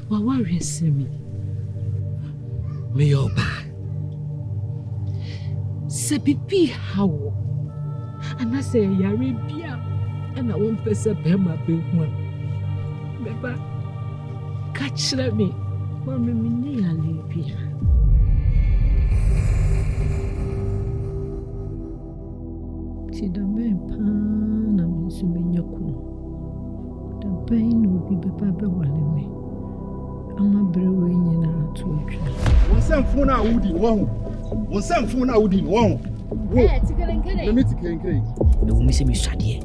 What worries me? Me oba. Se pipi how. And I say Arabia. And I won't pass a bema big one. Beba, catch me. Mamma mia, Arabia. See the man pan and Suminyaku. The pain will be Papa Walame. I'm a brewing in our torture. One some phone out woody one. One some phone out woody one. Let me take a no missing me, Sadia.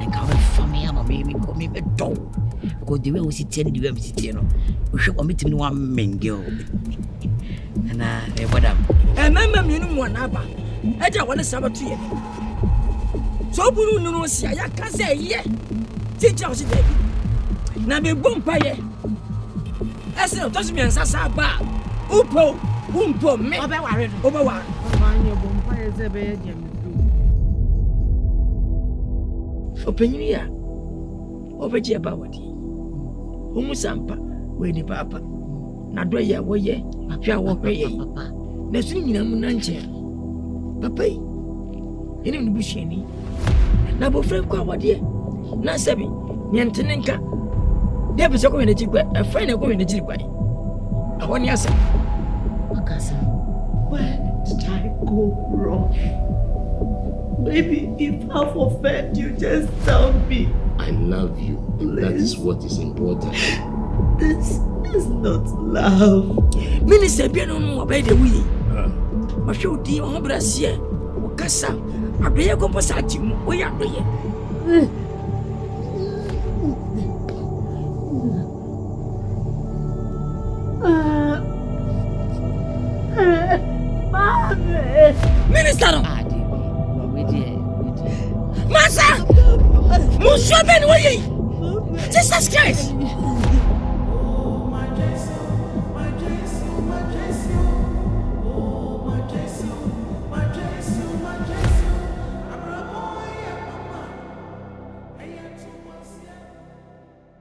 And come for me, I'm a baby, call me a dog. Because the way we sit in the way we sit in, we should omit me one main girl. And I, madam, and mamma, you know one abba. I don't want to sabbath to you. So, Buru no see, I can't say, yeah. Teach us today. Now be boom pie. As it doesn't mean Sasaba. Upo, me. Over one. Your bonfire is a bed. Opinion. Over Jabawati. Umusampa, where the papa. Nadoya, where ye, a pure walk away. The swinging a munanche. Papa, in the bush any. Nabo friend Kwadwo. Na sebi, nyentenenka. Dia be so ko na chikwa, a friend ko na chikwa. Awon ya se. Nkansah, where did I go wrong? Maybe if I've offended you, just tell me. I love you. Please. That is what is important. This is not love. Minister bi no no obey the way. Ma hwe odi ho brasie. Wo kasa. Adoye ko posati mu. Wo ya doye. Minister no. Masa! Monsieur Ben Woyi! Jesus Christ!